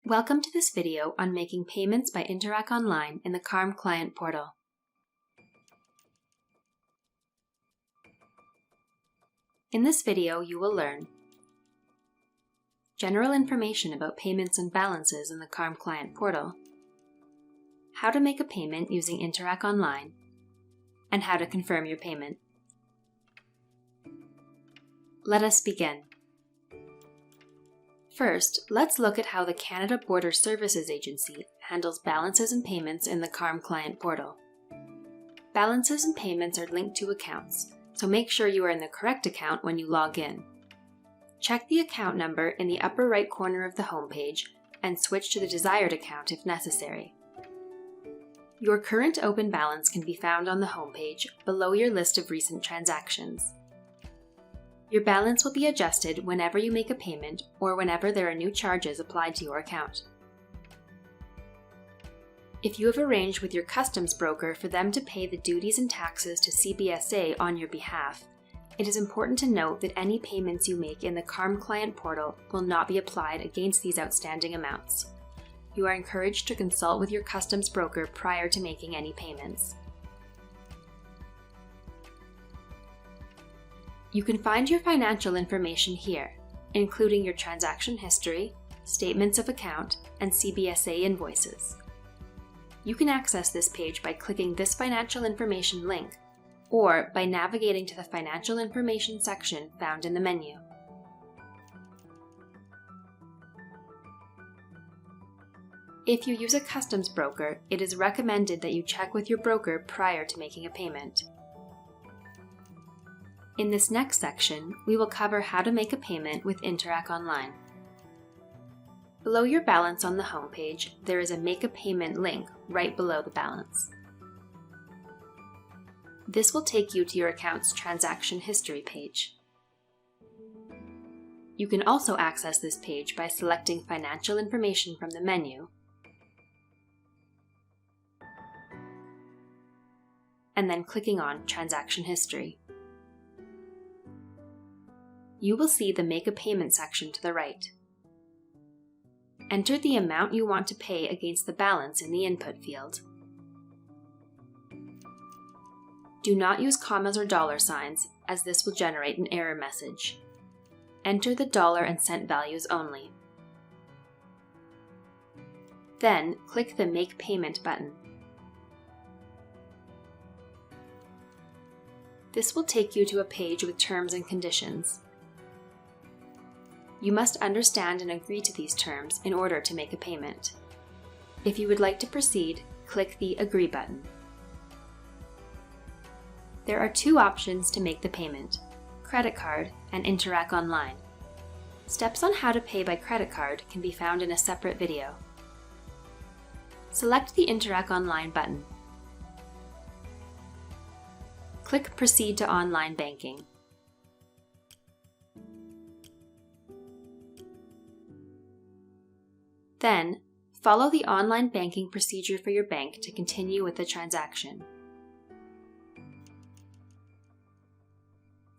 Welcome to this video on making payments by Interac Online in the CARM Client Portal. In this video, you will learn general information about payments and balances in the CARM Client Portal, how to make a payment using Interac Online, and how to confirm your payment. Let us begin. First, let's look at how the Canada Border Services Agency handles balances and payments in the CARM Client Portal. Balances and payments are linked to accounts, so make sure you are in the correct account when you log in. Check the account number in the upper right corner of the homepage and switch to the desired account if necessary. Your current open balance can be found on the homepage below your list of recent transactions. Your balance will be adjusted whenever you make a payment or whenever there are new charges applied to your account. If you have arranged with your customs broker for them to pay the duties and taxes to CBSA on your behalf, it is important to note that any payments you make in the CARM Client Portal will not be applied against these outstanding amounts. You are encouraged to consult with your customs broker prior to making any payments. You can find your financial information here, including your transaction history, statements of account, and CBSA invoices. You can access this page by clicking this financial information link, or by navigating to the financial information section found in the menu. If you use a customs broker, it is recommended that you check with your broker prior to making a payment. In this next section, we will cover how to make a payment with Interac Online. Below your balance on the homepage, there is a Make a Payment link right below the balance. This will take you to your account's transaction history page. You can also access this page by selecting Financial Information from the menu, and then clicking on Transaction History. You will see the Make a Payment section to the right. Enter the amount you want to pay against the balance in the input field. Do not use commas or dollar signs, as this will generate an error message. Enter the dollar and cent values only. Then, click the Make Payment button. This will take you to a page with terms and conditions. You must understand and agree to these terms in order to make a payment. If you would like to proceed, click the Agree button. There are two options to make the payment: credit card and Interac Online. Steps on how to pay by credit card can be found in a separate video. Select the Interac Online button. Click Proceed to Online Banking. Then, follow the online banking procedure for your bank to continue with the transaction.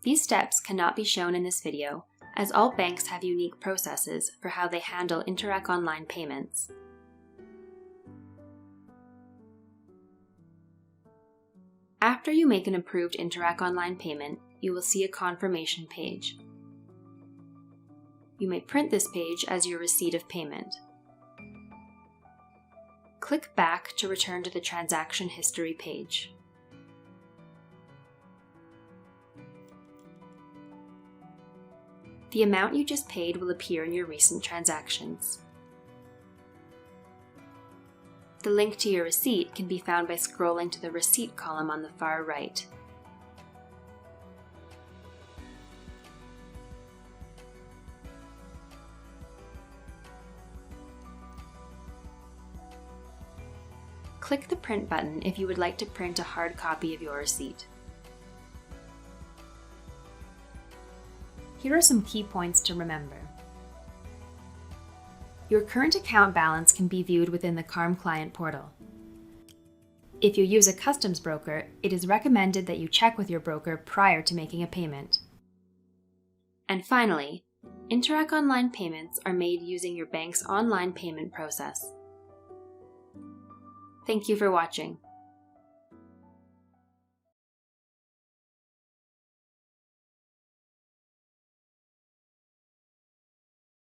These steps cannot be shown in this video, as all banks have unique processes for how they handle Interac Online payments. After you make an approved Interac Online payment, you will see a confirmation page. You may print this page as your receipt of payment. Click back to return to the transaction history page. The amount you just paid will appear in your recent transactions. The link to your receipt can be found by scrolling to the Receipt column on the far right. Click the Print button if you would like to print a hard copy of your receipt. Here are some key points to remember. Your current account balance can be viewed within the CARM Client Portal. If you use a customs broker, it is recommended that you check with your broker prior to making a payment. And finally, Interac Online payments are made using your bank's online payment process. Thank you for watching.